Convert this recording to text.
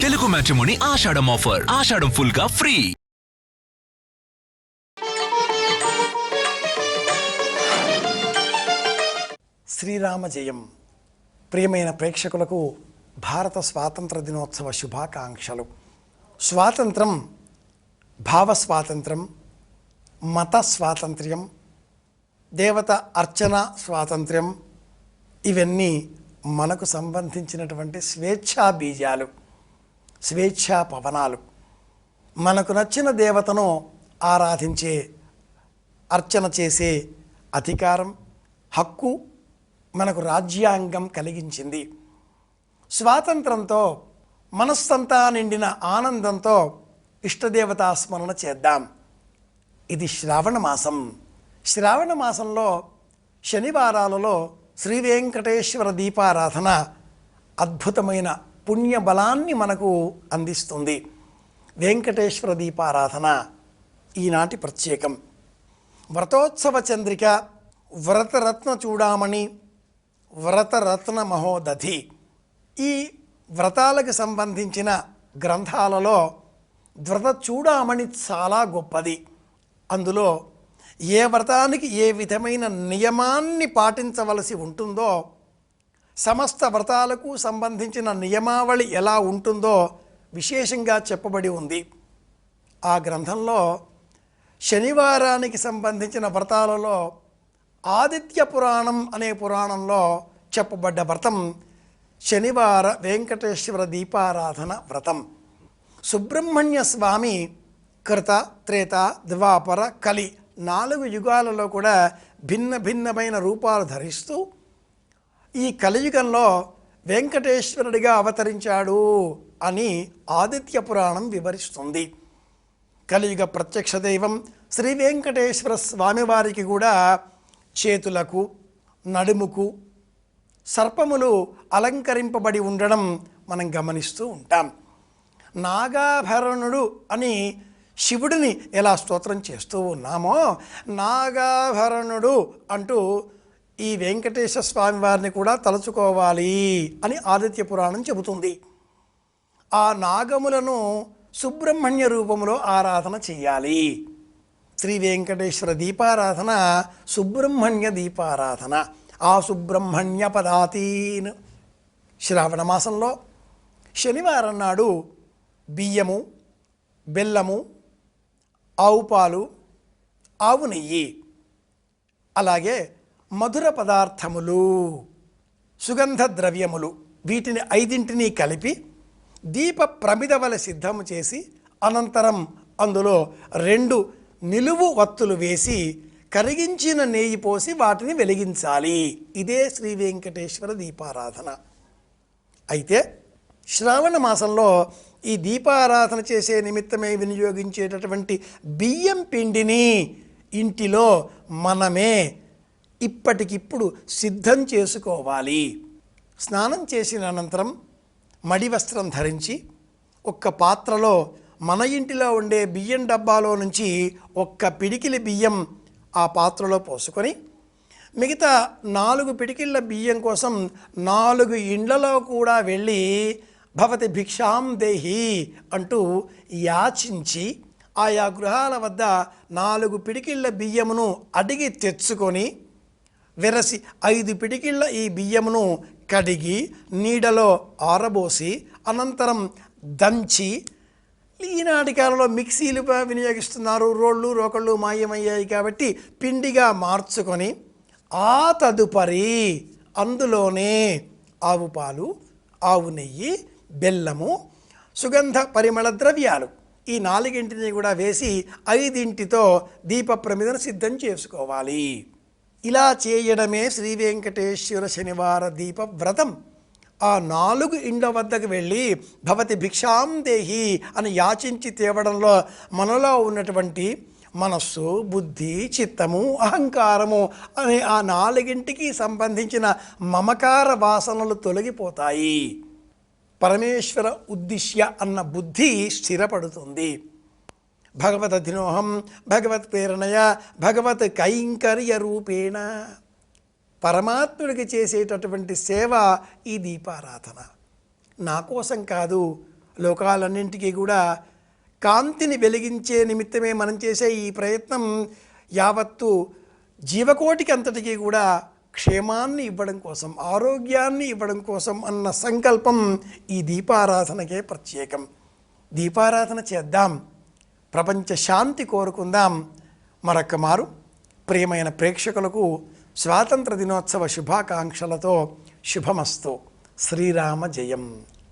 Telugu matrimony ఆషాఢం offer. ఆషాఢం full గా free. Srirama జయం. ప్రియమైన ప్రేక్షకులకు భారత స్వాతంత్ర దినోత్సవ శుభాకాంక్షలు. స్వాతంత్రం, భావ స్వాతంత్రం, మత స్వాతంత్ర్యం, దేవత అర్చన స్వాతంత్ర్యం, ఇవన్నీ మనకు సంబంధించినటువంటి స్వేచ్ఛా బీజాలు, స్వేచ్ఛా పవనాలు. మనకు నచ్చిన దేవతను ఆరాధించే, అర్చన చేసే అధికారం, హక్కు మనకు రాజ్యాంగం కలిగించింది. స్వాతంత్రంతో మనస్సంతా నిండిన ఆనందంతో ఇష్టదేవతా స్మరణ చేద్దాం. ఇది శ్రావణ మాసం. శ్రావణ మాసంలో శనివారాలలో శ్రీ వెంకటేశ్వర దీపారాధన అద్భుతమైన పుణ్యబలాన్ని మనకు అందిస్తుంది. వెంకటేశ్వర దీపారాధన ఈనాటి ప్రత్యేకం. వ్రతోత్సవ చంద్రిక, వ్రతరత్న చూడామణి, వ్రతరత్న మహోదధి, ఈ వ్రతాలకు సంబంధించిన గ్రంథాలలో వ్రత చూడామణి చాలా గొప్పది. అందులో ఏ వ్రతానికి ఏ విధమైన నియమాన్ని పాటించవలసి ఉంటుందో, సమస్త వ్రతాలకు సంబంధించిన నియమావళి ఎలా ఉంటుందో విశేషంగా చెప్పబడి ఉంది. ఆ గ్రంథంలో శనివారానికి సంబంధించిన వ్రతాలలో ఆదిత్య పురాణం అనే పురాణంలో చెప్పబడ్డ వ్రతం శనివార వెంకటేశ్వర దీపారాధన వ్రతం. సుబ్రహ్మణ్య స్వామి కృత, త్రేత, ద్వాపర, కలి 4 యుగాలలో కూడా భిన్న భిన్నమైన రూపాలు ధరిస్తూ ఈ కలియుగంలో వెంకటేశ్వరుడిగా అవతరించాడు అని ఆదిత్య పురాణం వివరిస్తుంది. కలియుగ ప్రత్యక్ష దైవం శ్రీ వెంకటేశ్వర స్వామివారికి కూడా చేతులకు, నడుముకు సర్పములు అలంకరింపబడి ఉండడం మనం గమనిస్తూ ఉంటాం. నాగాభరణుడు అని శివుడిని ఎలా స్తోత్రం చేస్తూ ఉన్నామో, నాగాభరణుడు అంటూ ఈ వెంకటేశ్వర స్వామి వారిని కూడా తలుచుకోవాలి అని ఆదిత్య పురాణం చెబుతుంది. ఆ నాగములను సుబ్రహ్మణ్య రూపంలో ఆరాధన చేయాలి. శ్రీ వెంకటేశ్వర దీపారాధన సుబ్రహ్మణ్య దీపారాధన. ఆ సుబ్రహ్మణ్య పదాతీన్. శ్రావణ మాసంలో శనివారం నాడు బియ్యము, బెల్లము, ఆవు పాలు, ఆవు నెయ్యి, అలాగే మధుర పదార్థములు, సుగంధ ద్రవ్యములు, వీటిని 5ంటిని కలిపి దీప ప్రమిదవల సిద్ధము చేసి అనంతరం అందులో 2 నిలువు వత్తులు వేసి కరిగించిన నెయ్యి పోసి వాటిని వెలిగించాలి. ఇదే శ్రీ వెంకటేశ్వర దీపారాధన. అయితే శ్రావణ మాసంలో ఈ దీపారాధన చేసే నిమిత్తమై వినియోగించేటటువంటి బియ్యం పిండిని ఇంటిలో మనమే ఇప్పటికిప్పుడు సిద్ధం చేసుకోవాలి. స్నానం చేసిన అనంతరం మడి వస్త్రం ధరించి ఒక్క పాత్రలో మన ఇంటిలో ఉండే బియ్యం డబ్బాలో నుంచి 1 పిడికిలి బియ్యం ఆ పాత్రలో పోసుకొని మిగతా 4 పిడికిళ్ళ బియ్యం కోసం 4 ఇండ్లలో కూడా వెళ్ళి భవతి భిక్షాం దేహి అంటూ యాచించి ఆయా గృహాల వద్ద 4 పిడికిళ్ళ బియ్యమును అడిగి తెచ్చుకొని వెరసి 5 పిడికిళ్ళ ఈ బియ్యమును కడిగి నీడలో ఆరబోసి అనంతరం దంచి, ఈనాటి కాలంలో మిక్సీలు వినియోగిస్తున్నారు, రోళ్ళు రోకళ్ళు మాయమయ్యాయి కాబట్టి పిండిగా మార్చుకొని ఆ తదుపరి అందులోనే ఆవు పాలు, ఆవు నెయ్యి, బెల్లము, సుగంధ పరిమళ ద్రవ్యాలు ఈ 4ంటిని కూడా వేసి 5ంటితో దీప ప్రమిదను సిద్ధం చేసుకోవాలి. ఇలా చేయడమే శ్రీ వెంకటేశ్వర శనివార దీప వ్రతం. ఆ 4 ఇండ్ల వద్దకు వెళ్ళి భవతి భిక్షాం దేహి అని యాచించి తేవడంలో మనలో ఉన్నటువంటి మనస్సు, బుద్ధి, చిత్తము, అహంకారము అనే ఆ 4ంటికి సంబంధించిన మమకార వాసనలు తొలగిపోతాయి. పరమేశ్వర ఉద్దిశ్య అన్న బుద్ధి స్థిరపడుతుంది. భగవదధినోహం భగవత్ ప్రేరణయ భగవత్ కైంకర్య రూపేణ. పరమాత్ముడికి చేసేటటువంటి సేవ ఈ దీపారాధన. నా కోసం కాదు, లోకాలన్నింటికీ కూడా కాంతిని వెలిగించే నిమిత్తమే మనం చేసే ఈ ప్రయత్నం యావత్తు జీవకోటికి అంతటికీ కూడా క్షేమాన్ని ఇవ్వడం కోసం, ఆరోగ్యాన్ని ఇవ్వడం కోసం అన్న సంకల్పం ఈ దీపారాధనకే ప్రత్యేకం. దీపారాధన చేద్దాం, ప్రపంచ శాంతి కోరుకుందాం. మరొక్క మారు ప్రియమైన ప్రేక్షకులకు స్వాతంత్ర దినోత్సవ శుభాకాంక్షలతో శుభమస్తు. శ్రీరామ జయం.